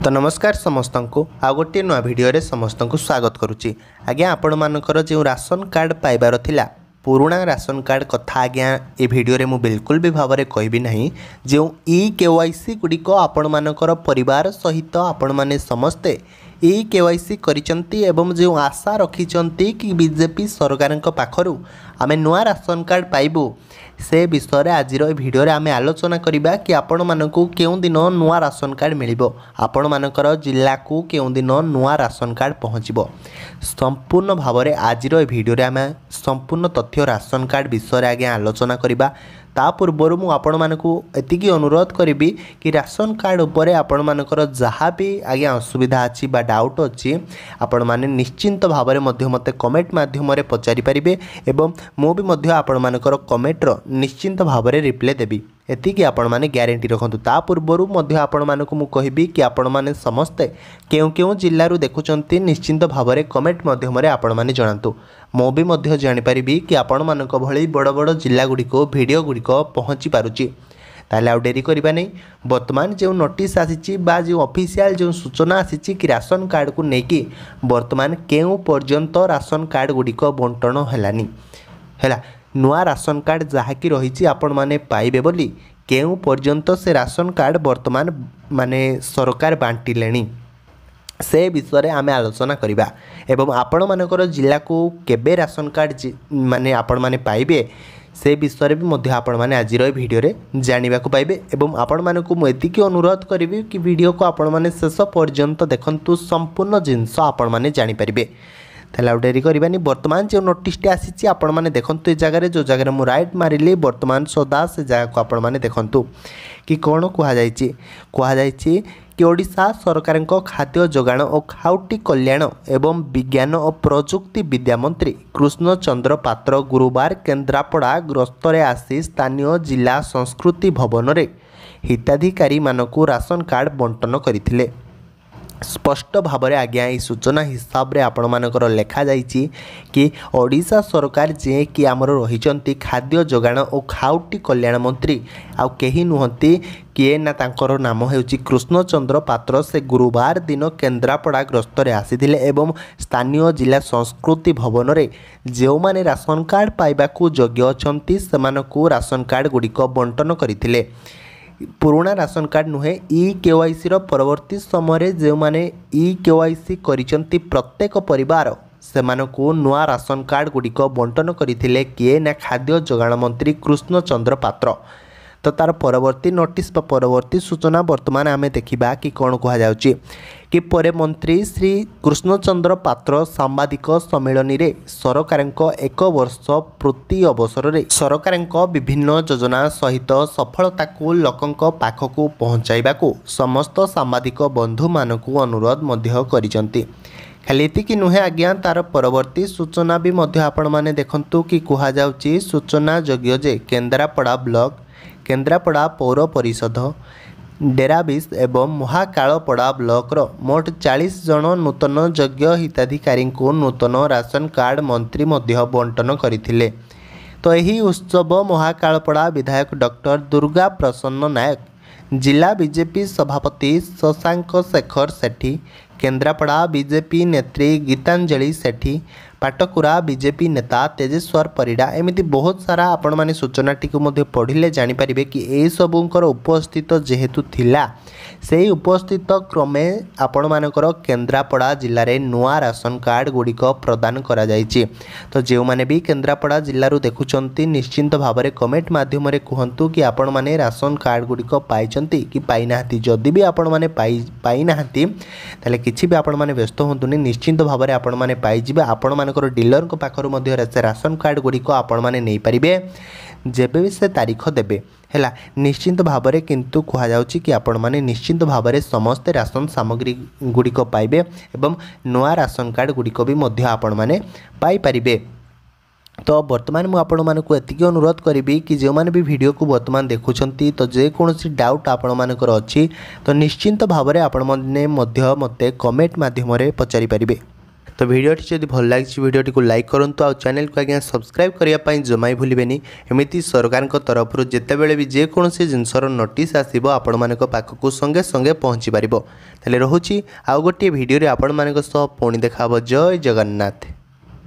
तो नमस्कार समस्त को आ गोटे नुआ भिडियो समस्त को स्वागत करुच्ची। आज्ञा आपण मानकर जो राशन कार्ड पाइबार थिला पुराणा राशन कार्ड कथा आज्ञा ए भिडियो मु बिल्कुल भी भाव में कहबी नहीं। जो ई-केवाईसी गुड़िक आपण मानकर परिवार सहित आपण माने समस्ते ई-केवाईसी करिसंती एवं जो आशा रखिचंती कि बीजेपी सरकार पाखरु आमे नुआ राशन कार्ड पाइबू से विषय आज भिडियो आम आलोचना करवा कि आपण मानकु केउं दिन नुआ राशन कार्ड मिलिबो, आपण मानकर जिला को केउं दिन नुआ राशन कार्ड पहुँचबो। संपूर्ण भाव में आज भिडियो आम संपूर्ण तथ्य राशन कार्ड विषय आगे आलोचना करवा। ता पूर्वर मु आपण मानकु एतिकी अनुरोध करी कि राशन कार्ड उपरे आपण मानकर जहाँ भी आगे असुविधा अच्छी बा डाउट अच्छी आपण माने निश्चिंत भाव में मते कमेंट माध्यम पचारि पारिबे एवं मु भी मध्य आपण मानकर कमेंटर निश्चिंत भाव में रिप्लाई देबी। एतिकी आपण माने ग्यारंटी रखंतु। ता पूर्वर मध्य आपण मानकु मु कहिबी कि आपण माने समस्ते केउ केउ जिल्लारु देखुचंती निश्चिंत भाव में कमेंट माध्यम आपण माने जणांतु। मो भी मध्य जानि पारिबी कि आपण मानक भली बड़ बड़ जिल्ला गुड़िको भिडियो गुड़िक पहुँची पारुची। ताले आउ डेरी करबा नहीं। वर्तमान जो नोटिस आसीची बा जो ऑफिशियल जो सूचना आसीची कि राशन कार्ड को लेकिन वर्तमान केउ पर्यंत राशन कार्ड गुड़िक बंटन हेलानी हैला। नुआ राशन कार्ड जहाँकि रही आपण माने पाइबे बोली केउ पर्यंत से राशन कार्ड वर्तमान माने सरकार बांटिलेनी से विषय आम आलोचना करवा। एवं आपण मानकर जिला को केबे राशन कार्ड माने आपण माने पाइबे से विषय भी मध्य आपण माने आज भिडियो रे जानिबा को पाइबे। एवं आपण मानकु मु एतिकी अनुरोध करिवि कि वीडियो को आपण माने शेष पर्यंत देखंतु संपूर्ण जिनस आपण माने जानि परिबे। ताले आउ डेरी करबानी। वर्तमान जो नोटिसटी आसीची आपण माने देखंतु ए जगह जो जगह मु राइट मारिली वर्तमान सदा से जगह को आपण माने देखंतु कि कोन कुहा जायछि कि ओडिशा सरकार खाद्य जोगाण और खाउटी कल्याण एवं विज्ञान और प्रजुक्ति विद्या मंत्री कृष्ण चंद्र पात्र गुरुवार केन्द्रापड़ा गस्तरे आसी स्थानीय जिला संस्कृति भवन रे हिताधिकारी मानकु राशन कार्ड बंटन करथिले। स्पष्ट भाव में आज्ञा ये सूचना हिसाब रे आपण मानकर लेखा जाइछि कि ओडिशा सरकार जे कि आमर रही खाद्य जोगाण और खाउटी कल्याण मंत्री आउ केही नुहंती किए ना तांकर नाम हेउछि कृष्ण चंद्र पात्र। से गुरुवार दिन केन्द्रापड़ा गस्तरे आसीथिले एवं स्थानीय जिला संस्कृति भवन रे जो माने राशन कार्ड पाइबाकू योग्य अछंती सेमानकू राशन कार्ड गुड़िक बंटन करथिले। पुराना राशन कार्ड नुहे ई-केवाईसी परवर्ती समय जो माने ई-केवाईसी करिसंती प्रत्येक परिवार सेमानकू नुआ राशन कार्ड गुड़िक बंटन करथिले किए ना खाद्य जोगाण मंत्री कृष्ण चंद्र पात्र। तो तार परवर्ती नोटिस परवर्ती सूचना वर्तमान आमे देखिबा कि कौन कहा जाउची कि परे मंत्री श्री कृष्ण चंद्र पात्र सांबादिक सम्मेलन रे सरकार एक वर्ष पूर्ति अवसर रे सरकार विभिन्न योजना सहित सफलता को लोकंक पाखकू पहुँचाइबाकू समस्त सांबादिक बंधु मानकू अनुरोध मध्य करिसंती। खाली एतिकी नुहे आज्ञा तार परवर्ती सूचना भी मध्य आपण माने देखंतु कि कहा जाउची सूचना योग्य जे केन्द्रापड़ा ब्लॉक केन्द्रापड़ा पौर परिषद डेराबिस एवं महाकालपड़ा ब्लॉकर मोट 40 जन नूतन योग्य हिताधिकारी को नूतन राशन कार्ड मंत्री मध्य बंटन करथिले। तो यही उत्सव महाकालपड़ा विधायक डॉक्टर दुर्गा प्रसन्न नायक, जिला बीजेपी सभापति शशांक शेखर सेठी, केन्द्रापड़ा बीजेपी नेत्री गीतांजलि सेठी, पाटकुरा बीजेपी नेता तेजेश्वर परिडा एमती बहुत सारा आपण माने सूचनाटी को मध्य पढ़िले जानि परिबे कि ए सबुंकर उपस्थित जेहेतु थिला से उपस्थित क्रमे आपण मानकर केन्द्रापड़ा जिले में नुआ राशन कार्ड गुड़िक प्रदान करा जायछि। तो जो माने भी केन्द्रापड़ा जिलू देखुंत निश्चिंत भाव में कमेंट माध्यम कहतु कि आपण माने राशन कार्ड गुड़िक पाइछंती कि पाइना। जदि भी आपण माने पाइना ताले किछि भी आपण माने व्यस्त होंतुनी निश्चिंत भाव में आपण माने पाइजिबे। आपण मानकर डीलर को पाखर मध्य राशन कार्ड गुड़िक आपण माने नहीं पारिबे जेबे भी से तारीख देबे हैला। निश्चिंत भाव में किंतु कहा जाउछि कि आपण माने निश्चिंत भाव में समस्त राशन सामग्री गुड़िक पाइबे एवं नुआ राशन कार्ड गुड़िक भी मध्य आपण माने पाई पारिबे। तो वर्तमान मुझे आपण मानक एतिकी अनुरोध करी कि जो मैंने भी वीडियो को वर्तमान देखुंती तो जेकोसी डाउट आपण मानकर अच्छी तो निश्चिंत भाव में आपण मैंने मते कमेंट माध्यम पचारि पारिबे। तो भिडियोटी जदि भल लगी भिडियोटी को लाइक करूँ आ चैनल को आज्ञा सब्सक्राइब करने जमा भूलें एमती सरकार तरफ जितेबाला भी जेकोसी जिनसर नोटिस आसो आपण मान पाखक संगे संगे पहुँची पार। रोचे आउ गोटे भिडियो आपण मान पुणी देखा। जय जगन्नाथ।